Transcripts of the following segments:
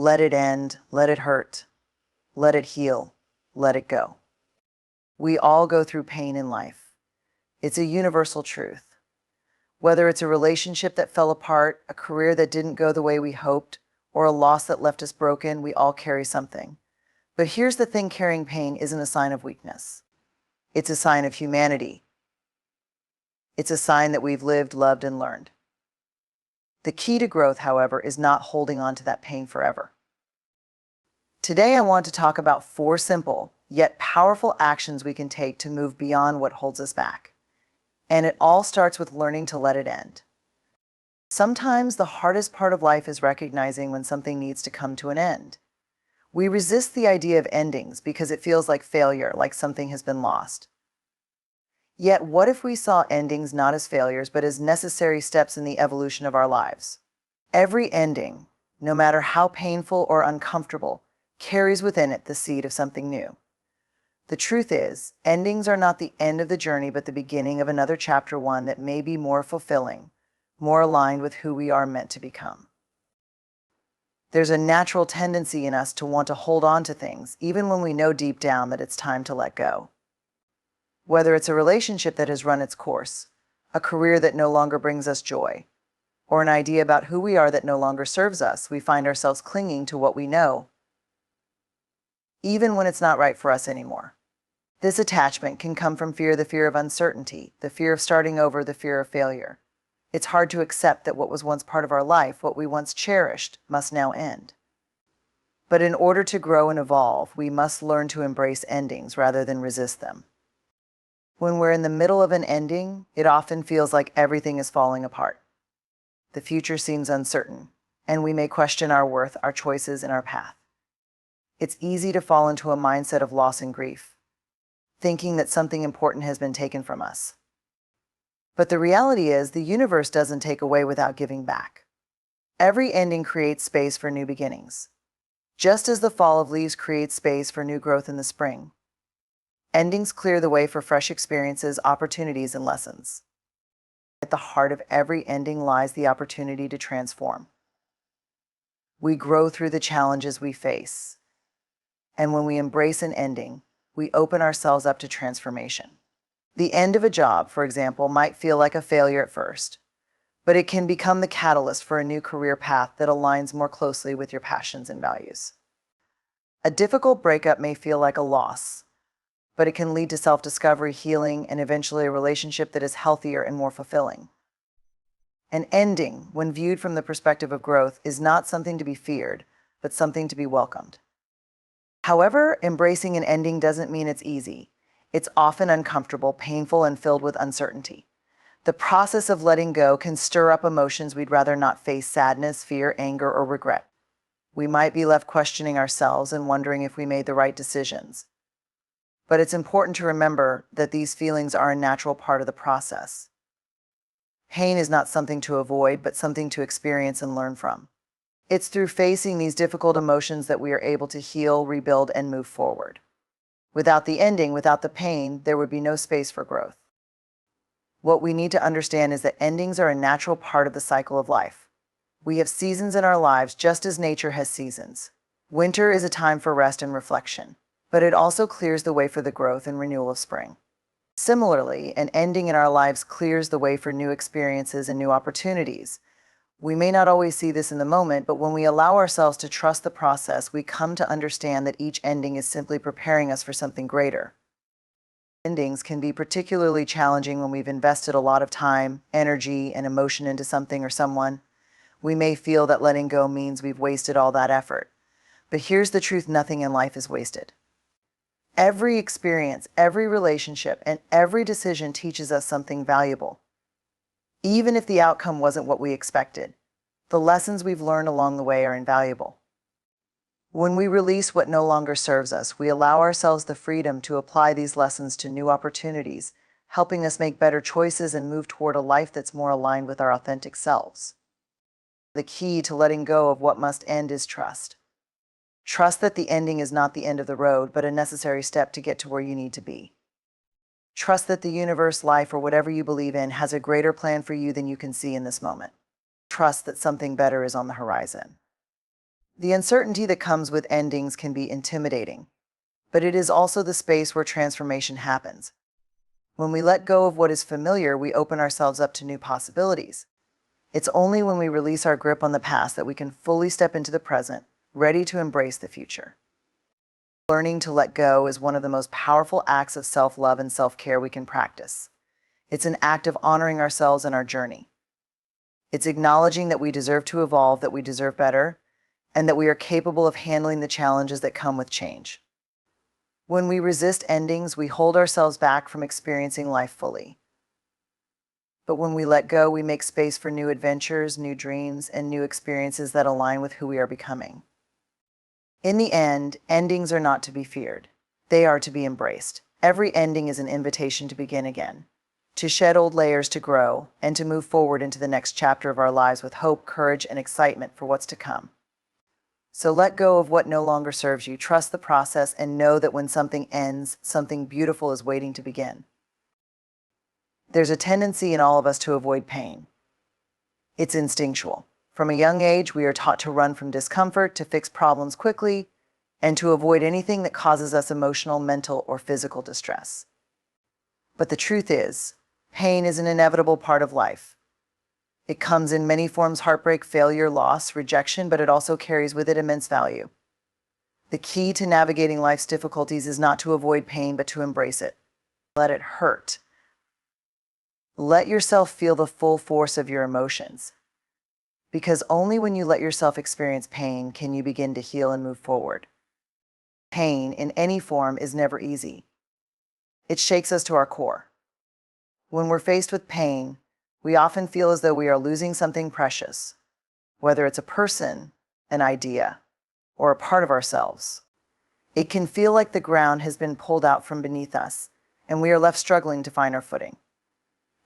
Let it end, let it hurt, let it heal, let it go. We all go through pain in life. It's a universal truth. Whether it's a relationship that fell apart, a career that didn't go the way we hoped, or a loss that left us broken, we all carry something. But here's the thing, carrying pain isn't a sign of weakness. It's a sign of humanity. It's a sign that we've lived, loved, and learned. The key to growth, however, is not holding on to that pain forever. Today, I want to talk about 4 simple, yet powerful actions we can take to move beyond what holds us back. And it all starts with learning to let it end. Sometimes the hardest part of life is recognizing when something needs to come to an end. We resist the idea of endings because it feels like failure, like something has been lost. Yet, what if we saw endings not as failures, but as necessary steps in the evolution of our lives? Every ending, no matter how painful or uncomfortable, carries within it the seed of something new. The truth is, endings are not the end of the journey, but the beginning of another chapter, one that may be more fulfilling, more aligned with who we are meant to become. There's a natural tendency in us to want to hold on to things, even when we know deep down that it's time to let go. Whether it's a relationship that has run its course, a career that no longer brings us joy, or an idea about who we are that no longer serves us, we find ourselves clinging to what we know, even when it's not right for us anymore. This attachment can come from fear, the fear of uncertainty, the fear of starting over, the fear of failure. It's hard to accept that what was once part of our life, what we once cherished, must now end. But in order to grow and evolve, we must learn to embrace endings rather than resist them. When we're in the middle of an ending, it often feels like everything is falling apart. The future seems uncertain, and we may question our worth, our choices, and our path. It's easy to fall into a mindset of loss and grief, thinking that something important has been taken from us. But the reality is, the universe doesn't take away without giving back. Every ending creates space for new beginnings, just as the fall of leaves creates space for new growth in the spring. Endings clear the way for fresh experiences, opportunities, and lessons. At the heart of every ending lies the opportunity to transform. We grow through the challenges we face, and when we embrace an ending, we open ourselves up to transformation. The end of a job, for example, might feel like a failure at first, but it can become the catalyst for a new career path that aligns more closely with your passions and values. A difficult breakup may feel like a loss, but it can lead to self-discovery, healing, and eventually a relationship that is healthier and more fulfilling. An ending, when viewed from the perspective of growth, is not something to be feared, but something to be welcomed. However, embracing an ending doesn't mean it's easy. It's often uncomfortable, painful, and filled with uncertainty. The process of letting go can stir up emotions we'd rather not face: sadness, fear, anger, or regret. We might be left questioning ourselves and wondering if we made the right decisions. But it's important to remember that these feelings are a natural part of the process. Pain is not something to avoid, but something to experience and learn from. It's through facing these difficult emotions that we are able to heal, rebuild, and move forward. Without the ending, without the pain, there would be no space for growth. What we need to understand is that endings are a natural part of the cycle of life. We have seasons in our lives just as nature has seasons. Winter is a time for rest and reflection, but it also clears the way for the growth and renewal of spring. Similarly, an ending in our lives clears the way for new experiences and new opportunities. We may not always see this in the moment, but when we allow ourselves to trust the process, we come to understand that each ending is simply preparing us for something greater. Endings can be particularly challenging when we've invested a lot of time, energy, and emotion into something or someone. We may feel that letting go means we've wasted all that effort. But here's the truth: nothing in life is wasted. Every experience, every relationship, and every decision teaches us something valuable. Even if the outcome wasn't what we expected, the lessons we've learned along the way are invaluable. When we release what no longer serves us, we allow ourselves the freedom to apply these lessons to new opportunities, helping us make better choices and move toward a life that's more aligned with our authentic selves. The key to letting go of what must end is trust. Trust that the ending is not the end of the road, but a necessary step to get to where you need to be. Trust that the universe, life, or whatever you believe in has a greater plan for you than you can see in this moment. Trust that something better is on the horizon. The uncertainty that comes with endings can be intimidating, but it is also the space where transformation happens. When we let go of what is familiar, we open ourselves up to new possibilities. It's only when we release our grip on the past that we can fully step into the present, ready to embrace the future. Learning to let go is one of the most powerful acts of self-love and self-care we can practice. It's an act of honoring ourselves and our journey. It's acknowledging that we deserve to evolve, that we deserve better, and that we are capable of handling the challenges that come with change. When we resist endings, we hold ourselves back from experiencing life fully. But when we let go, we make space for new adventures, new dreams, and new experiences that align with who we are becoming. In the end, endings are not to be feared. They are to be embraced. Every ending is an invitation to begin again, to shed old layers, to grow, and to move forward into the next chapter of our lives with hope, courage, and excitement for what's to come. So let go of what no longer serves you, trust the process, and know that when something ends, something beautiful is waiting to begin. There's a tendency in all of us to avoid pain. It's instinctual. From a young age, we are taught to run from discomfort, to fix problems quickly, and to avoid anything that causes us emotional, mental, or physical distress. But the truth is, pain is an inevitable part of life. It comes in many forms: heartbreak, failure, loss, rejection, but it also carries with it immense value. The key to navigating life's difficulties is not to avoid pain, but to embrace it. Let it hurt. Let yourself feel the full force of your emotions. Because only when you let yourself experience pain can you begin to heal and move forward. Pain, in any form, is never easy. It shakes us to our core. When we're faced with pain, we often feel as though we are losing something precious, whether it's a person, an idea, or a part of ourselves. It can feel like the ground has been pulled out from beneath us, and we are left struggling to find our footing.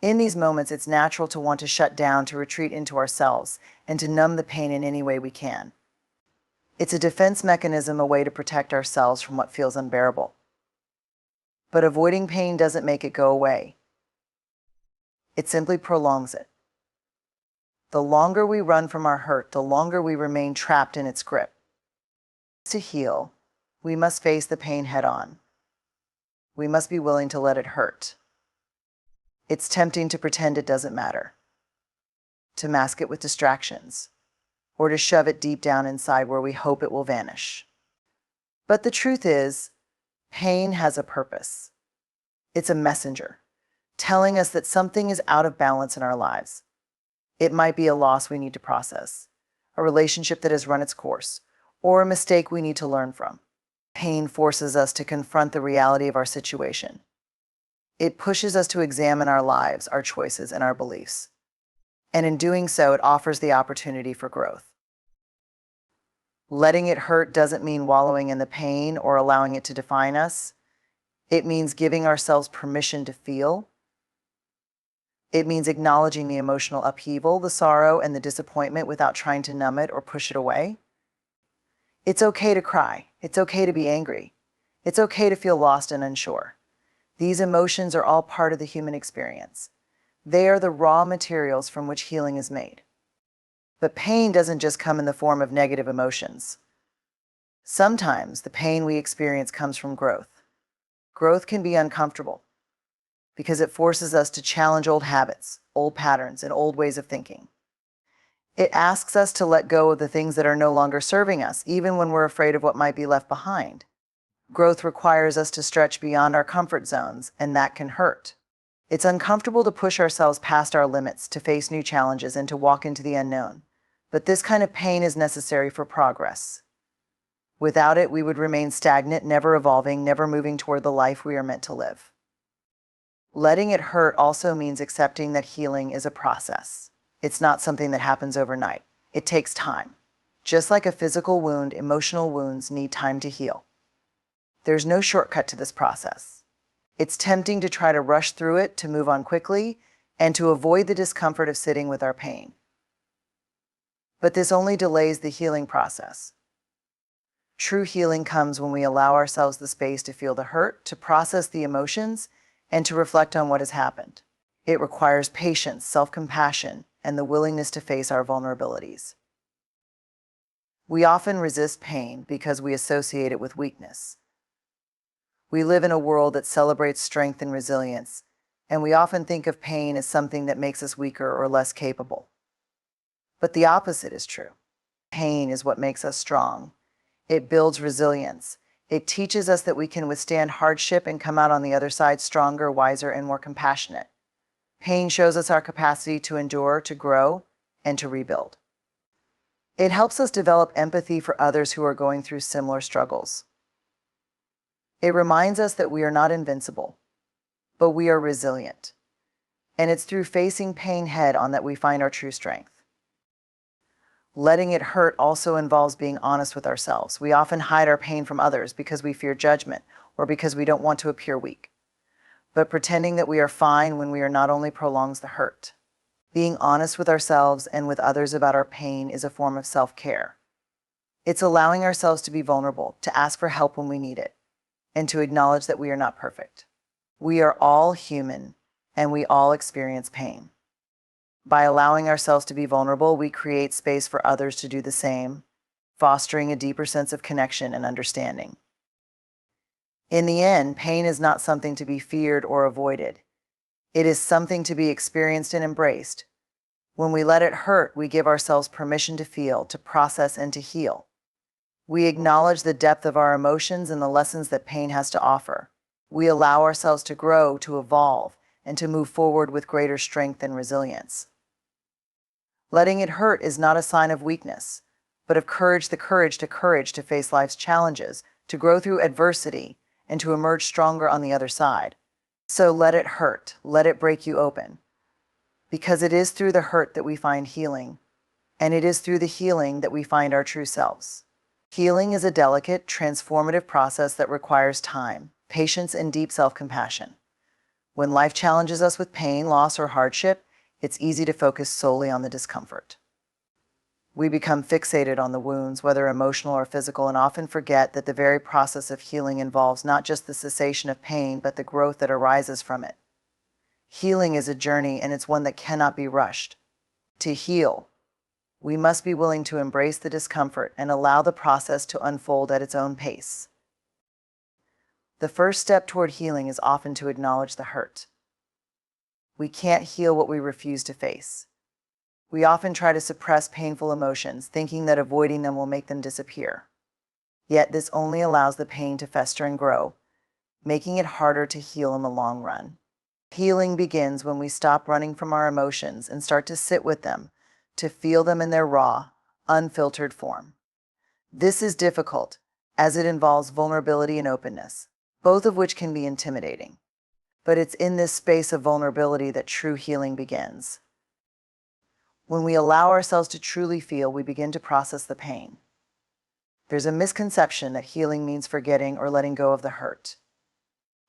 In these moments, it's natural to want to shut down, to retreat into ourselves, and to numb the pain in any way we can. It's a defense mechanism, a way to protect ourselves from what feels unbearable. But avoiding pain doesn't make it go away. It simply prolongs it. The longer we run from our hurt, the longer we remain trapped in its grip. To heal, we must face the pain head on. We must be willing to let it hurt. It's tempting to pretend it doesn't matter, to mask it with distractions, or to shove it deep down inside where we hope it will vanish. But the truth is, pain has a purpose. It's a messenger, telling us that something is out of balance in our lives. It might be a loss we need to process, a relationship that has run its course, or a mistake we need to learn from. Pain forces us to confront the reality of our situation. It pushes us to examine our lives, our choices, and our beliefs. And in doing so, it offers the opportunity for growth. Letting it hurt doesn't mean wallowing in the pain or allowing it to define us. It means giving ourselves permission to feel. It means acknowledging the emotional upheaval, the sorrow, and the disappointment without trying to numb it or push it away. It's okay to cry. It's okay to be angry. It's okay to feel lost and unsure. These emotions are all part of the human experience. They are the raw materials from which healing is made. But pain doesn't just come in the form of negative emotions. Sometimes the pain we experience comes from growth. Growth can be uncomfortable because it forces us to challenge old habits, old patterns, and old ways of thinking. It asks us to let go of the things that are no longer serving us, even when we're afraid of what might be left behind. Growth requires us to stretch beyond our comfort zones, and that can hurt. It's uncomfortable to push ourselves past our limits, to face new challenges, and to walk into the unknown. But this kind of pain is necessary for progress. Without it, we would remain stagnant, never evolving, never moving toward the life we are meant to live. Letting it hurt also means accepting that healing is a process. It's not something that happens overnight. It takes time. Just like a physical wound, emotional wounds need time to heal. There's no shortcut to this process. It's tempting to try to rush through it, to move on quickly, and to avoid the discomfort of sitting with our pain. But this only delays the healing process. True healing comes when we allow ourselves the space to feel the hurt, to process the emotions, and to reflect on what has happened. It requires patience, self-compassion, and the willingness to face our vulnerabilities. We often resist pain because we associate it with weakness. We live in a world that celebrates strength and resilience, and we often think of pain as something that makes us weaker or less capable. But the opposite is true. Pain is what makes us strong. It builds resilience. It teaches us that we can withstand hardship and come out on the other side stronger, wiser, and more compassionate. Pain shows us our capacity to endure, to grow, and to rebuild. It helps us develop empathy for others who are going through similar struggles. It reminds us that we are not invincible, but we are resilient. And it's through facing pain head-on that we find our true strength. Letting it hurt also involves being honest with ourselves. We often hide our pain from others because we fear judgment or because we don't want to appear weak. But pretending that we are fine when we are not only prolongs the hurt. Being honest with ourselves and with others about our pain is a form of self-care. It's allowing ourselves to be vulnerable, to ask for help when we need it, and to acknowledge that we are not perfect. We are all human, and we all experience pain. By allowing ourselves to be vulnerable, we create space for others to do the same, fostering a deeper sense of connection and understanding. In the end, pain is not something to be feared or avoided. It is something to be experienced and embraced. When we let it hurt, we give ourselves permission to feel, to process, and to heal. We acknowledge the depth of our emotions and the lessons that pain has to offer. We allow ourselves to grow, to evolve, and to move forward with greater strength and resilience. Letting it hurt is not a sign of weakness, but of courage, the courage to face life's challenges, to grow through adversity, and to emerge stronger on the other side. So let it hurt, let it break you open. Because it is through the hurt that we find healing, and it is through the healing that we find our true selves. Healing is a delicate, transformative process that requires time, patience, and deep self-compassion. When life challenges us with pain, loss, or hardship, it's easy to focus solely on the discomfort. We become fixated on the wounds, whether emotional or physical, and often forget that the very process of healing involves not just the cessation of pain, but the growth that arises from it. Healing is a journey, and it's one that cannot be rushed. To heal, we must be willing to embrace the discomfort and allow the process to unfold at its own pace. The first step toward healing is often to acknowledge the hurt. We can't heal what we refuse to face. We often try to suppress painful emotions, thinking that avoiding them will make them disappear. Yet this only allows the pain to fester and grow, making it harder to heal in the long run. Healing begins when we stop running from our emotions and start to sit with them, to feel them in their raw, unfiltered form. This is difficult, as it involves vulnerability and openness, both of which can be intimidating. But it's in this space of vulnerability that true healing begins. When we allow ourselves to truly feel, we begin to process the pain. There's a misconception that healing means forgetting or letting go of the hurt.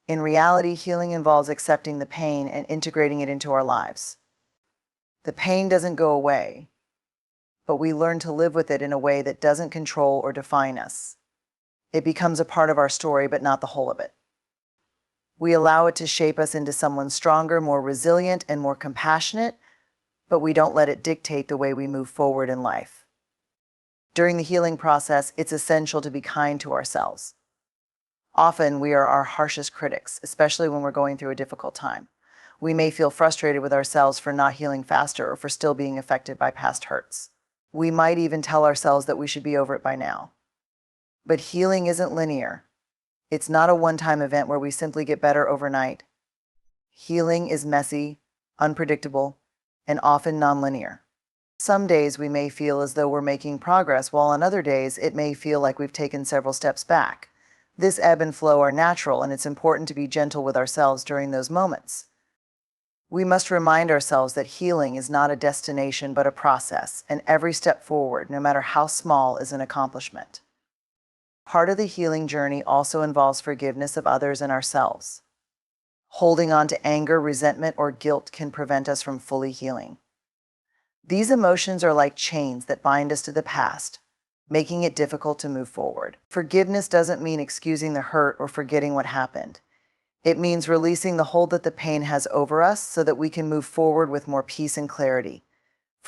In reality, healing involves accepting the pain and integrating it into our lives. The pain doesn't go away, but we learn to live with it in a way that doesn't control or define us. It becomes a part of our story, but not the whole of it. We allow it to shape us into someone stronger, more resilient, and more compassionate, but we don't let it dictate the way we move forward in life. During the healing process, it's essential to be kind to ourselves. Often, we are our harshest critics, especially when we're going through a difficult time. We may feel frustrated with ourselves for not healing faster or for still being affected by past hurts. We might even tell ourselves that we should be over it by now. But healing isn't linear. It's not a one-time event where we simply get better overnight. Healing is messy, unpredictable, and often nonlinear. Some days we may feel as though we're making progress, while on other days it may feel like we've taken several steps back. This ebb and flow are natural, and it's important to be gentle with ourselves during those moments. We must remind ourselves that healing is not a destination but a process, and every step forward, no matter how small, is an accomplishment. Part of the healing journey also involves forgiveness of others and ourselves. Holding on to anger, resentment, or guilt can prevent us from fully healing. These emotions are like chains that bind us to the past, making it difficult to move forward. Forgiveness doesn't mean excusing the hurt or forgetting what happened. It means releasing the hold that the pain has over us so that we can move forward with more peace and clarity.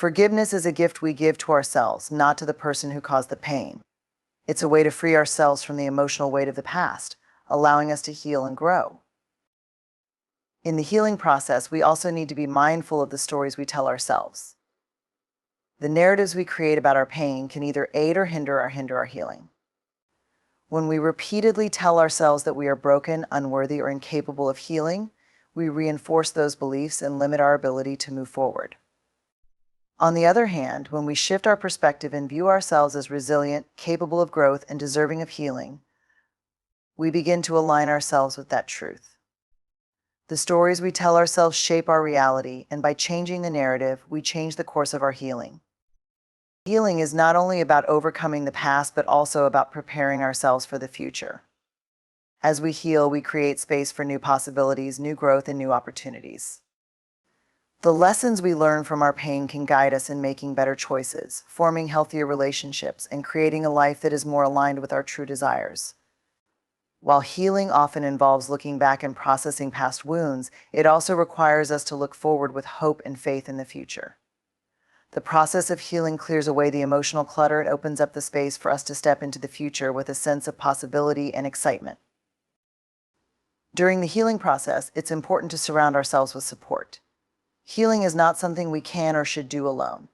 Forgiveness is a gift we give to ourselves, not to the person who caused the pain. It's a way to free ourselves from the emotional weight of the past, allowing us to heal and grow. In the healing process, we also need to be mindful of the stories we tell ourselves. The narratives we create about our pain can either aid or hinder our healing. When we repeatedly tell ourselves that we are broken, unworthy, or incapable of healing, we reinforce those beliefs and limit our ability to move forward. On the other hand, when we shift our perspective and view ourselves as resilient, capable of growth, and deserving of healing, we begin to align ourselves with that truth. The stories we tell ourselves shape our reality, and by changing the narrative, we change the course of our healing. Healing is not only about overcoming the past, but also about preparing ourselves for the future. As we heal, we create space for new possibilities, new growth, and new opportunities. The lessons we learn from our pain can guide us in making better choices, forming healthier relationships, and creating a life that is more aligned with our true desires. While healing often involves looking back and processing past wounds, it also requires us to look forward with hope and faith in the future. The process of healing clears away the emotional clutter and opens up the space for us to step into the future with a sense of possibility and excitement. During the healing process, it's important to surround ourselves with support. Healing is not something we can or should do alone.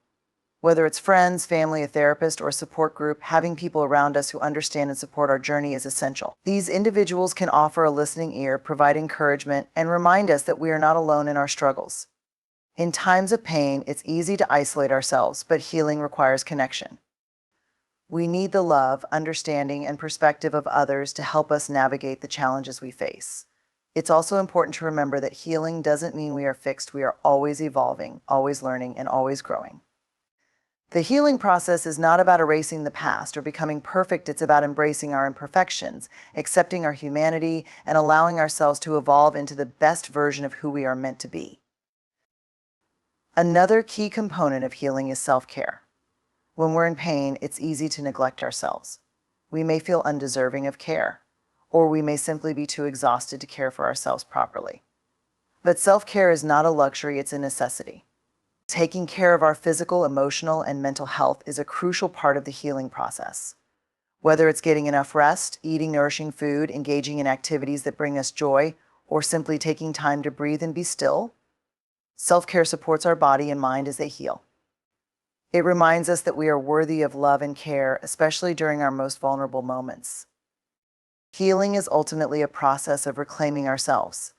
Whether it's friends, family, a therapist, or a support group, having people around us who understand and support our journey is essential. These individuals can offer a listening ear, provide encouragement, and remind us that we are not alone in our struggles. In times of pain, it's easy to isolate ourselves, but healing requires connection. We need the love, understanding, and perspective of others to help us navigate the challenges we face. It's also important to remember that healing doesn't mean we are fixed. We are always evolving, always learning, and always growing. The healing process is not about erasing the past or becoming perfect. It's about embracing our imperfections, accepting our humanity, and allowing ourselves to evolve into the best version of who we are meant to be. Another key component of healing is self-care. When we're in pain, it's easy to neglect ourselves. We may feel undeserving of care, or we may simply be too exhausted to care for ourselves properly. But self-care is not a luxury, it's a necessity. Taking care of our physical, emotional, and mental health is a crucial part of the healing process. Whether it's getting enough rest, eating nourishing food, engaging in activities that bring us joy, or simply taking time to breathe and be still, self-care supports our body and mind as they heal. It reminds us that we are worthy of love and care, especially during our most vulnerable moments. Healing is ultimately a process of reclaiming ourselves.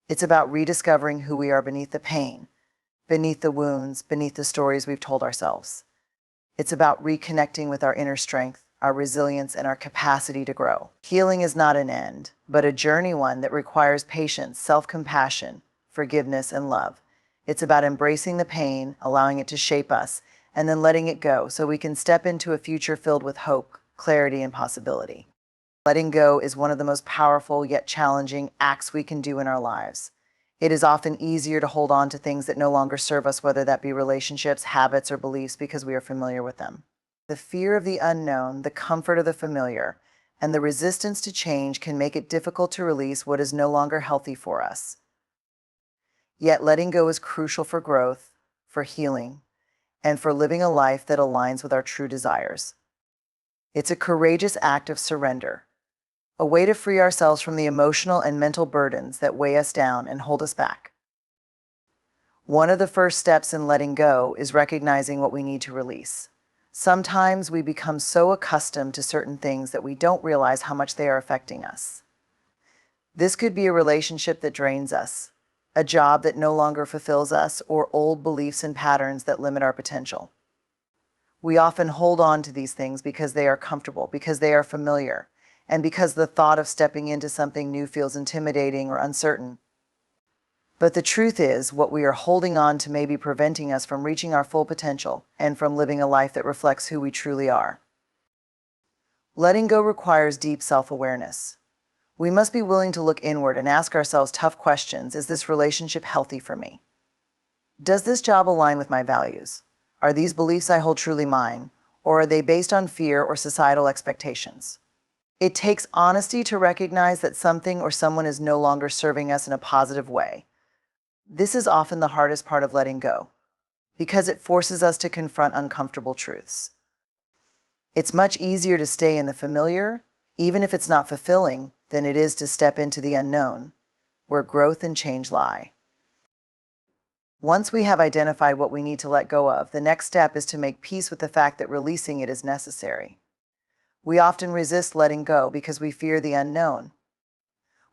It's about rediscovering who we are beneath the pain, beneath the wounds, beneath the stories we've told ourselves. It's about reconnecting with our inner strength, our resilience, and our capacity to grow. Healing is not an end, but a journey, one that requires patience, self-compassion, forgiveness, and love. It's about embracing the pain, allowing it to shape us, and then letting it go so we can step into a future filled with hope, clarity, and possibility. Letting go is one of the most powerful yet challenging acts we can do in our lives. It is often easier to hold on to things that no longer serve us, whether that be relationships, habits, or beliefs, because we are familiar with them. The fear of the unknown, the comfort of the familiar, and the resistance to change can make it difficult to release what is no longer healthy for us. Yet letting go is crucial for growth, for healing, and for living a life that aligns with our true desires. It's a courageous act of surrender, a way to free ourselves from the emotional and mental burdens that weigh us down and hold us back. One of the first steps in letting go is recognizing what we need to release. Sometimes we become so accustomed to certain things that we don't realize how much they are affecting us. This could be a relationship that drains us, a job that no longer fulfills us, or old beliefs and patterns that limit our potential. We often hold on to these things because they are comfortable, because they are familiar, and because the thought of stepping into something new feels intimidating or uncertain. But the truth is, what we are holding on to may be preventing us from reaching our full potential and from living a life that reflects who we truly are. Letting go requires deep self-awareness. We must be willing to look inward and ask ourselves tough questions. Is this relationship healthy for me? Does this job align with my values? Are these beliefs I hold truly mine, or are they based on fear or societal expectations? It takes honesty to recognize that something or someone is no longer serving us in a positive way. This is often the hardest part of letting go, because it forces us to confront uncomfortable truths. It's much easier to stay in the familiar, even if it's not fulfilling, than it is to step into the unknown, where growth and change lie. Once we have identified what we need to let go of, the next step is to make peace with the fact that releasing it is necessary. We often resist letting go because we fear the unknown.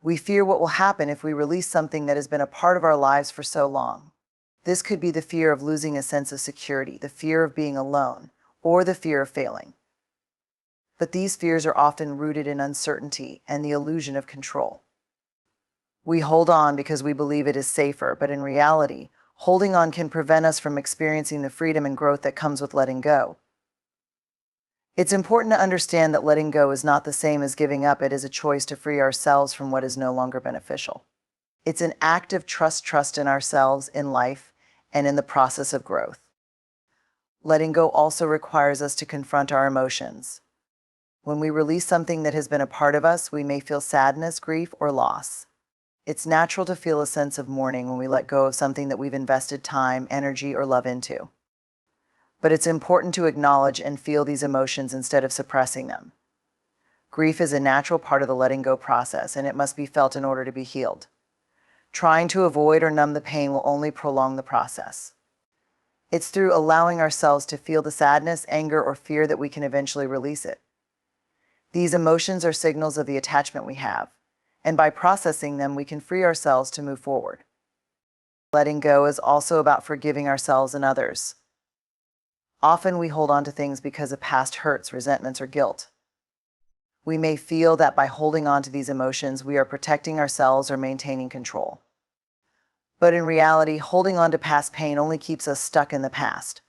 We fear what will happen if we release something that has been a part of our lives for so long. This could be the fear of losing a sense of security, the fear of being alone, or the fear of failing. But these fears are often rooted in uncertainty and the illusion of control. We hold on because we believe it is safer, but in reality, holding on can prevent us from experiencing the freedom and growth that comes with letting go. It's important to understand that letting go is not the same as giving up. It is a choice to free ourselves from what is no longer beneficial. It's an act of trust in ourselves, in life, and in the process of growth. Letting go also requires us to confront our emotions. When we release something that has been a part of us, we may feel sadness, grief, or loss. It's natural to feel a sense of mourning when we let go of something that we've invested time, energy, or love into. But it's important to acknowledge and feel these emotions instead of suppressing them. Grief is a natural part of the letting go process, and it must be felt in order to be healed. Trying to avoid or numb the pain will only prolong the process. It's through allowing ourselves to feel the sadness, anger, or fear that we can eventually release it. These emotions are signals of the attachment we have, and by processing them, we can free ourselves to move forward. Letting go is also about forgiving ourselves and others. Often we hold on to things because of past hurts, resentments, or guilt. We may feel that by holding on to these emotions, we are protecting ourselves or maintaining control. But in reality, holding on to past pain only keeps us stuck in the past.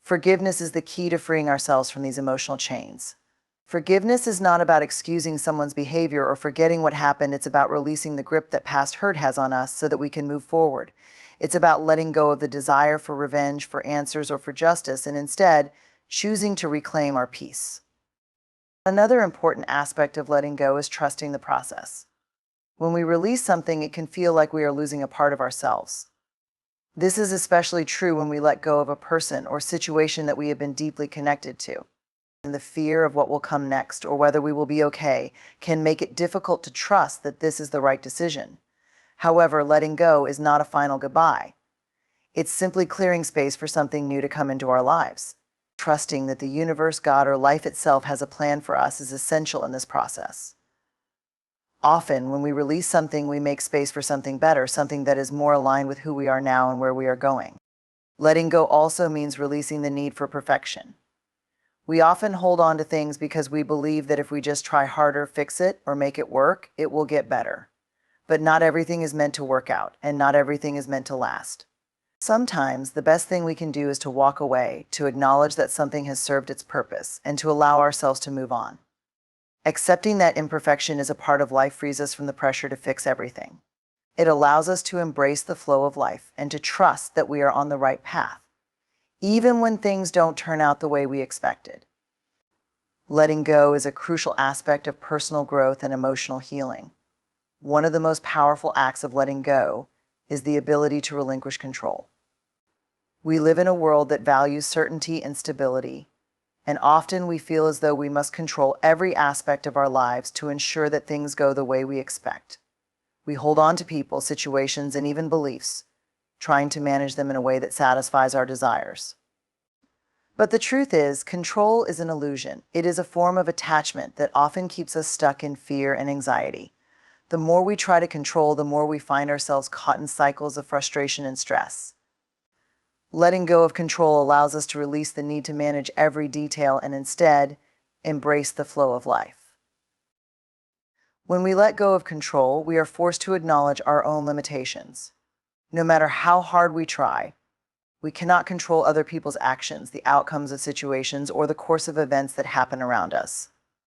Forgiveness is the key to freeing ourselves from these emotional chains. Forgiveness is not about excusing someone's behavior or forgetting what happened. It's about releasing the grip that past hurt has on us so that we can move forward. It's about letting go of the desire for revenge, for answers, or for justice, and instead choosing to reclaim our peace. Another important aspect of letting go is trusting the process. When we release something, it can feel like we are losing a part of ourselves. This is especially true when we let go of a person or situation that we have been deeply connected to. And the fear of what will come next or whether we will be okay can make it difficult to trust that this is the right decision. However, letting go is not a final goodbye. It's simply clearing space for something new to come into our lives. Trusting that the universe, God, or life itself has a plan for us is essential in this process. Often, when we release something, we make space for something better, something that is more aligned with who we are now and where we are going. Letting go also means releasing the need for perfection. We often hold on to things because we believe that if we just try harder, fix it, or make it work, it will get better. But not everything is meant to work out, and not everything is meant to last. Sometimes the best thing we can do is to walk away, to acknowledge that something has served its purpose, and to allow ourselves to move on. Accepting that imperfection is a part of life frees us from the pressure to fix everything. It allows us to embrace the flow of life and to trust that we are on the right path, even when things don't turn out the way we expected. Letting go is a crucial aspect of personal growth and emotional healing. One of the most powerful acts of letting go is the ability to relinquish control. We live in a world that values certainty and stability, and often we feel as though we must control every aspect of our lives to ensure that things go the way we expect. We hold on to people, situations, and even beliefs, trying to manage them in a way that satisfies our desires. But the truth is, control is an illusion. It is a form of attachment that often keeps us stuck in fear and anxiety. The more we try to control, the more we find ourselves caught in cycles of frustration and stress. Letting go of control allows us to release the need to manage every detail and instead embrace the flow of life. When we let go of control, we are forced to acknowledge our own limitations. No matter how hard we try, we cannot control other people's actions, the outcomes of situations, or the course of events that happen around us.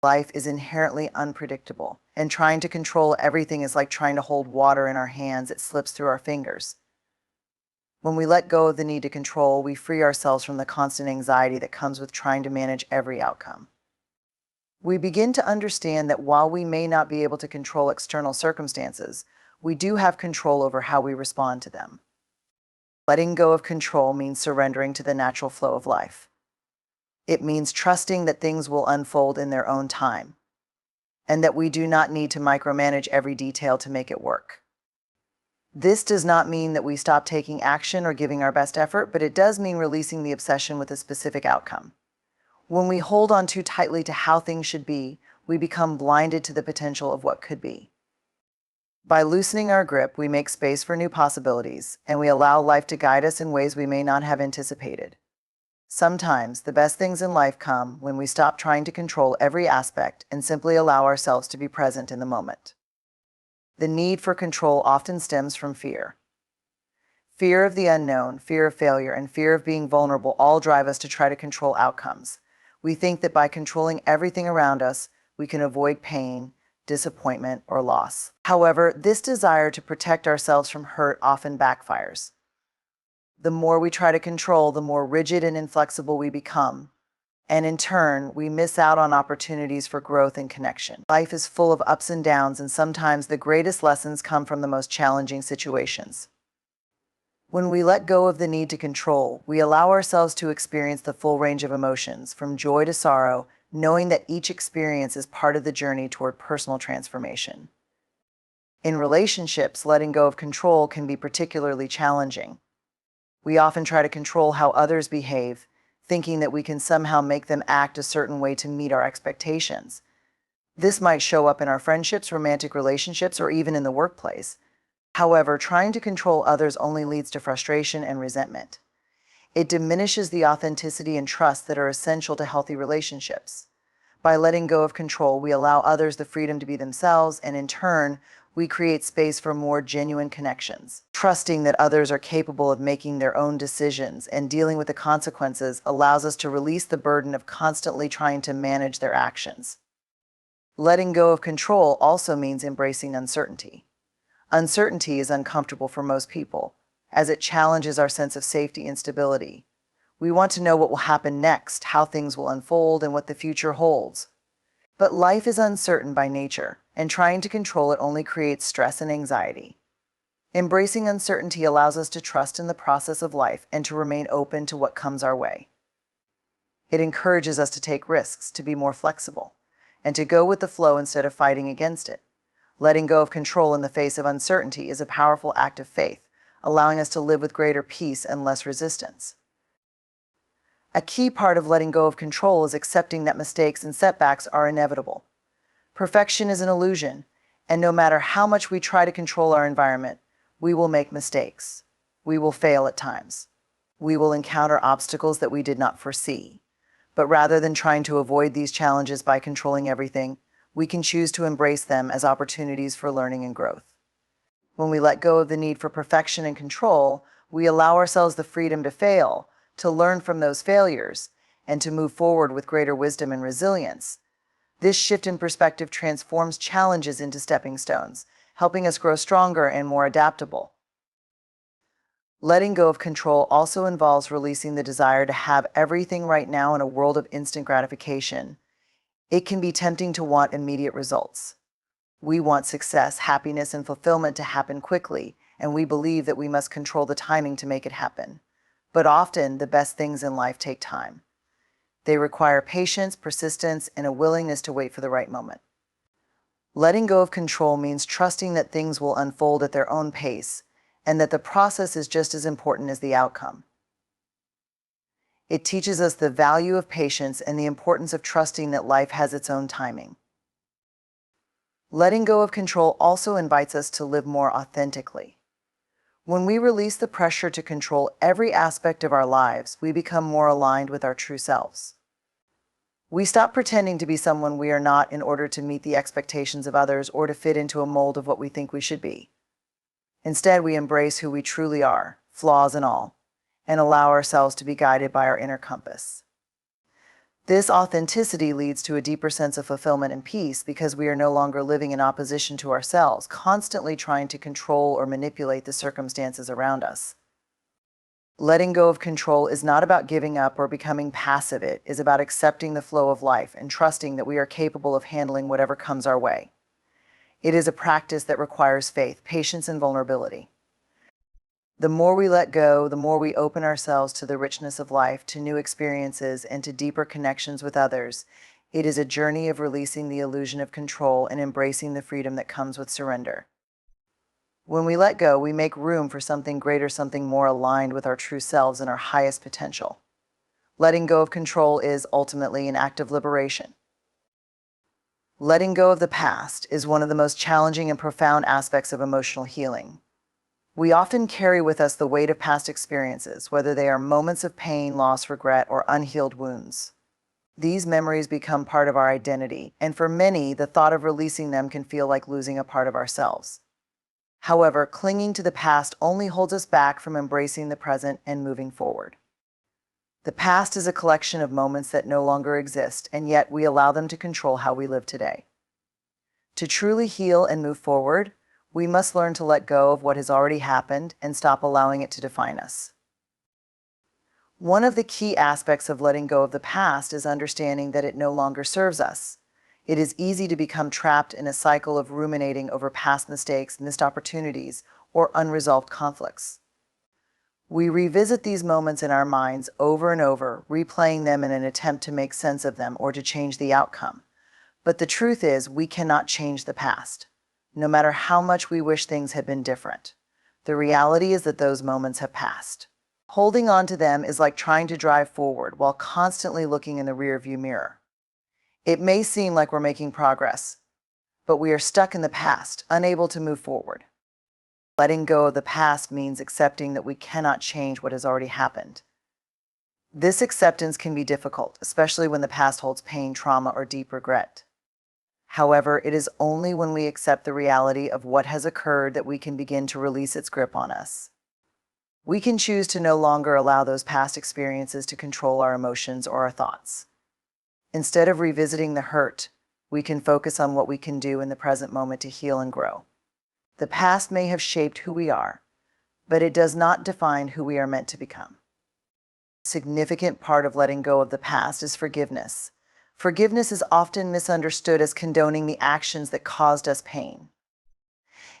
Life is inherently unpredictable, and trying to control everything is like trying to hold water in our hands. It slips through our fingers. When we let go of the need to control, we free ourselves from the constant anxiety that comes with trying to manage every outcome. We begin to understand that while we may not be able to control external circumstances, we do have control over how we respond to them. Letting go of control means surrendering to the natural flow of life. It means trusting that things will unfold in their own time, and that we do not need to micromanage every detail to make it work. This does not mean that we stop taking action or giving our best effort, but it does mean releasing the obsession with a specific outcome. When we hold on too tightly to how things should be, we become blinded to the potential of what could be. By loosening our grip, we make space for new possibilities, and we allow life to guide us in ways we may not have anticipated. Sometimes, the best things in life come when we stop trying to control every aspect and simply allow ourselves to be present in the moment. The need for control often stems from fear. Fear of the unknown, fear of failure, and fear of being vulnerable all drive us to try to control outcomes. We think that by controlling everything around us, we can avoid pain, disappointment, or loss. However, this desire to protect ourselves from hurt often backfires. The more we try to control, the more rigid and inflexible we become, and in turn, we miss out on opportunities for growth and connection. Life is full of ups and downs, and sometimes the greatest lessons come from the most challenging situations. When we let go of the need to control, we allow ourselves to experience the full range of emotions, from joy to sorrow, knowing that each experience is part of the journey toward personal transformation. In relationships, letting go of control can be particularly challenging. We often try to control how others behave, thinking that we can somehow make them act a certain way to meet our expectations. This might show up in our friendships, romantic relationships, or even in the workplace. However, trying to control others only leads to frustration and resentment. It diminishes the authenticity and trust that are essential to healthy relationships. By letting go of control, we allow others the freedom to be themselves, and in turn, we create space for more genuine connections. Trusting that others are capable of making their own decisions and dealing with the consequences allows us to release the burden of constantly trying to manage their actions. Letting go of control also means embracing uncertainty. Uncertainty is uncomfortable for most people, as it challenges our sense of safety and stability. We want to know what will happen next, how things will unfold, and what the future holds. But life is uncertain by nature, and trying to control it only creates stress and anxiety. Embracing uncertainty allows us to trust in the process of life and to remain open to what comes our way. It encourages us to take risks, to be more flexible, and to go with the flow instead of fighting against it. Letting go of control in the face of uncertainty is a powerful act of faith, allowing us to live with greater peace and less resistance. A key part of letting go of control is accepting that mistakes and setbacks are inevitable. Perfection is an illusion, and no matter how much we try to control our environment, we will make mistakes. We will fail at times. We will encounter obstacles that we did not foresee. But rather than trying to avoid these challenges by controlling everything, we can choose to embrace them as opportunities for learning and growth. When we let go of the need for perfection and control, we allow ourselves the freedom to fail, to learn from those failures, and to move forward with greater wisdom and resilience. This shift in perspective transforms challenges into stepping stones, helping us grow stronger and more adaptable. Letting go of control also involves releasing the desire to have everything right now in a world of instant gratification. It can be tempting to want immediate results. We want success, happiness, and fulfillment to happen quickly, and we believe that we must control the timing to make it happen. But often, the best things in life take time. They require patience, persistence, and a willingness to wait for the right moment. Letting go of control means trusting that things will unfold at their own pace, and that the process is just as important as the outcome. It teaches us the value of patience and the importance of trusting that life has its own timing. Letting go of control also invites us to live more authentically. When we release the pressure to control every aspect of our lives, we become more aligned with our true selves. We stop pretending to be someone we are not in order to meet the expectations of others or to fit into a mold of what we think we should be. Instead, we embrace who we truly are, flaws and all, and allow ourselves to be guided by our inner compass. This authenticity leads to a deeper sense of fulfillment and peace because we are no longer living in opposition to ourselves, constantly trying to control or manipulate the circumstances around us. Letting go of control is not about giving up or becoming passive. It is about accepting the flow of life and trusting that we are capable of handling whatever comes our way. It is a practice that requires faith, patience, and vulnerability. The more we let go, the more we open ourselves to the richness of life, to new experiences, and to deeper connections with others. It is a journey of releasing the illusion of control and embracing the freedom that comes with surrender. When we let go, we make room for something greater, something more aligned with our true selves and our highest potential. Letting go of control is ultimately an act of liberation. Letting go of the past is one of the most challenging and profound aspects of emotional healing. We often carry with us the weight of past experiences, whether they are moments of pain, loss, regret, or unhealed wounds. These memories become part of our identity, and for many, the thought of releasing them can feel like losing a part of ourselves. However, clinging to the past only holds us back from embracing the present and moving forward. The past is a collection of moments that no longer exist, and yet we allow them to control how we live today. To truly heal and move forward, we must learn to let go of what has already happened and stop allowing it to define us. One of the key aspects of letting go of the past is understanding that it no longer serves us. It is easy to become trapped in a cycle of ruminating over past mistakes, missed opportunities, or unresolved conflicts. We revisit these moments in our minds over and over, replaying them in an attempt to make sense of them or to change the outcome. But the truth is, we cannot change the past, no matter how much we wish things had been different. The reality is that those moments have passed. Holding on to them is like trying to drive forward while constantly looking in the rearview mirror. It may seem like we're making progress, but we are stuck in the past, unable to move forward. Letting go of the past means accepting that we cannot change what has already happened. This acceptance can be difficult, especially when the past holds pain, trauma, or deep regret. However, it is only when we accept the reality of what has occurred that we can begin to release its grip on us. We can choose to no longer allow those past experiences to control our emotions or our thoughts. Instead of revisiting the hurt, we can focus on what we can do in the present moment to heal and grow. The past may have shaped who we are, but it does not define who we are meant to become. A significant part of letting go of the past is forgiveness. Forgiveness is often misunderstood as condoning the actions that caused us pain.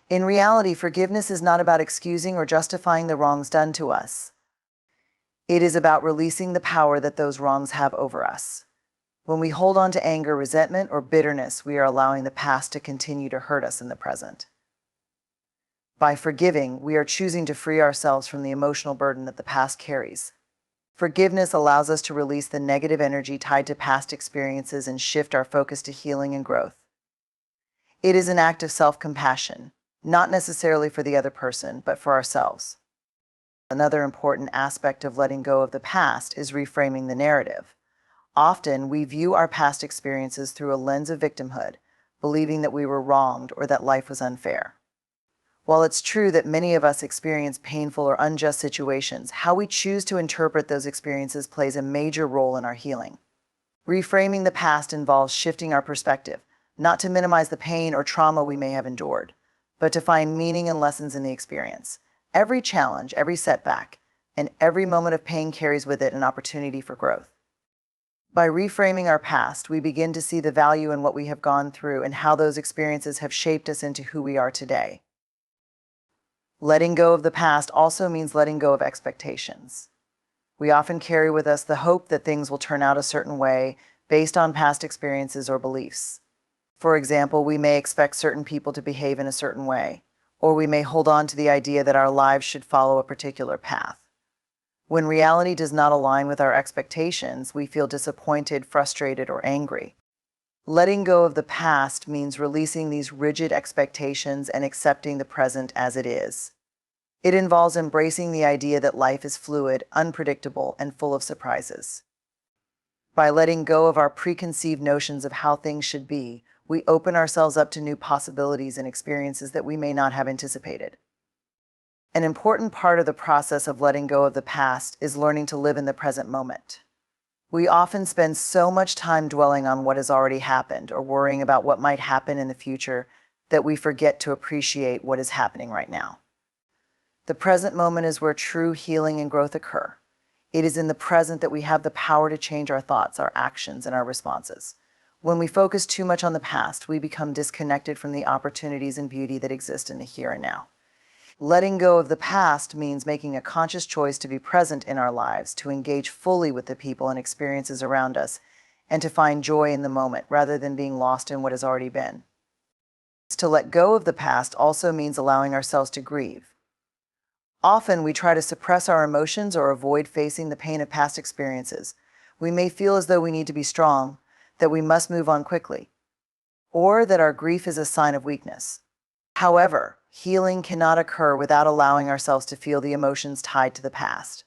In reality, forgiveness is not about excusing or justifying the wrongs done to us. It is about releasing the power that those wrongs have over us. When we hold on to anger, resentment, or bitterness, we are allowing the past to continue to hurt us in the present. By forgiving, we are choosing to free ourselves from the emotional burden that the past carries. Forgiveness allows us to release the negative energy tied to past experiences and shift our focus to healing and growth. It is an act of self-compassion, not necessarily for the other person, but for ourselves. Another important aspect of letting go of the past is reframing the narrative. Often, we view our past experiences through a lens of victimhood, believing that we were wronged or that life was unfair. While it's true that many of us experience painful or unjust situations, how we choose to interpret those experiences plays a major role in our healing. Reframing the past involves shifting our perspective, not to minimize the pain or trauma we may have endured, but to find meaning and lessons in the experience. Every challenge, every setback, and every moment of pain carries with it an opportunity for growth. By reframing our past, we begin to see the value in what we have gone through and how those experiences have shaped us into who we are today. Letting go of the past also means letting go of expectations. We often carry with us the hope that things will turn out a certain way based on past experiences or beliefs. For example, we may expect certain people to behave in a certain way, or we may hold on to the idea that our lives should follow a particular path. When reality does not align with our expectations, we feel disappointed, frustrated, or angry. Letting go of the past means releasing these rigid expectations and accepting the present as it is. It involves embracing the idea that life is fluid, unpredictable, and full of surprises. By letting go of our preconceived notions of how things should be, we open ourselves up to new possibilities and experiences that we may not have anticipated. An important part of the process of letting go of the past is learning to live in the present moment. We often spend so much time dwelling on what has already happened or worrying about what might happen in the future that we forget to appreciate what is happening right now. The present moment is where true healing and growth occur. It is in the present that we have the power to change our thoughts, our actions, and our responses. When we focus too much on the past, we become disconnected from the opportunities and beauty that exist in the here and now. Letting go of the past means making a conscious choice to be present in our lives, to engage fully with the people and experiences around us, and to find joy in the moment rather than being lost in what has already been. To let go of the past also means allowing ourselves to grieve. Often we try to suppress our emotions or avoid facing the pain of past experiences. We may feel as though we need to be strong, that we must move on quickly, or that our grief is a sign of weakness. However, healing cannot occur without allowing ourselves to feel the emotions tied to the past.